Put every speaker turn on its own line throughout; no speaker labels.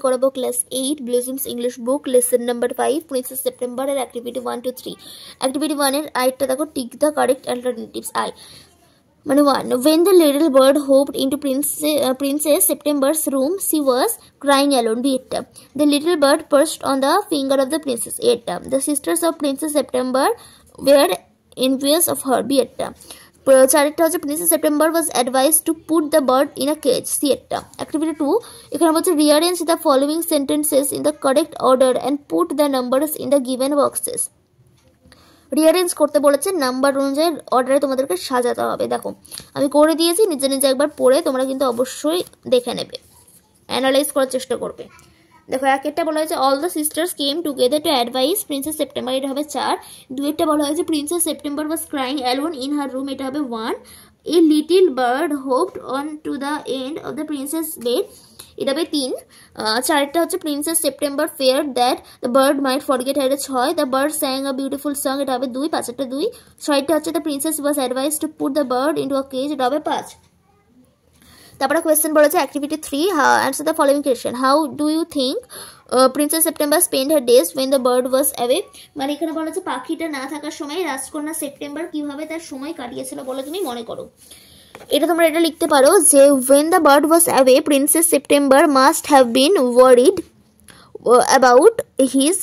করাবো class 8 blossoms English book lesson number 5 princess September এর activity 1 to 3 activity 1 এর আইটা দেখো tick the correct alternatives I মানে 1 when the little bird hopped into princess September's room she was crying alone beta the little bird perched on the finger of the princess এটা the sisters of princess September were envious of her বিটা চারটা হচ্ছে princess September was advised to put the bird in a cage C একটা activity 2 এখানে বলছে rearrange the following sentences in the correct order and put the numbers in the given boxes rearrange করতে বলেছে number অনুযায়ী অর্ডারে তোমাদেরকে সাজাতে হবে দেখো আমি করে দিয়েছি নিজে নিজে একবার পড়ে তোমরা কিন্তু অবশ্যই দেখে নেবে অ্যানালাইজ করার চেষ্টা করবে দেখো একটা বলা হয়েছে all the sisters came together to advise princess September এটা হবে 4 দুইটা বলা হয়েছে princess September was crying alone in her room এটা হবে 1 a little bird hopped on to the end of the princess bed এটা হবে 3 চারটা হচ্ছে princess September feared that the bird might forget এটা 6 the bird sang a beautiful song এটা হবে 2 পাঁচটা 2 ছয়টা হচ্ছে the princess was advised to put the bird into a cage এটা হবে 5 তারপরে কোয়েশ্চেন বলেছে activity 3 answer the following question how do you think princess September spend her days when the bird was away মানে এখানে বলা হচ্ছে পাখিটা না থাকার সময় রাজকন্যা সেপ্টেম্বর কিভাবে তার সময় কাটিয়েছিল বলে তুমি মনে করো এটা তোমরা এটা লিখতে পারো যে when the bird was away princess September must have been worried about his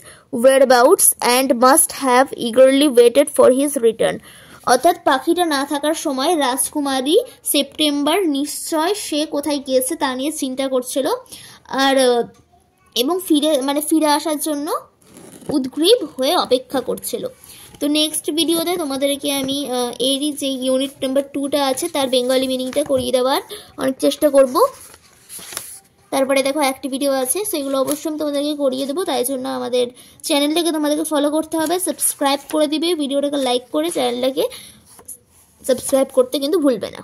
whereabouts and must have eagerly waited for his return অর্থাৎ পাখিটা না থাকার সময় রাজকুমারী সেপ্টেম্বর নিশ্চয় সে কোথায় গিয়েছে তা নিয়ে চিন্তা করছিল আর এবং ফিরে আসার জন্য উদ্গ্রীব হয়ে অপেক্ষা করছিল তো নেক্সট ভিডিওতে তোমাদেরকে আমি এরই যে ইউনিট নাম্বার 2টা আছে তার বেঙ্গলি মিনিংটা করিয়ে দেওয়ার অনেক চেষ্টা করব তারপরে দেখো অ্যাক্টিভিটিও আছে সেগুলো অবশ্যই আমি তোমাদেরকে করিয়ে দেবো তাই জন্য আমাদের চ্যানেলটাকে তোমাদেরকে ফলো করতে হবে সাবস্ক্রাইব করে দিবে ভিডিওটাকে লাইক করে চ্যানেলটাকে সাবস্ক্রাইব করতে কিন্তু ভুলবে না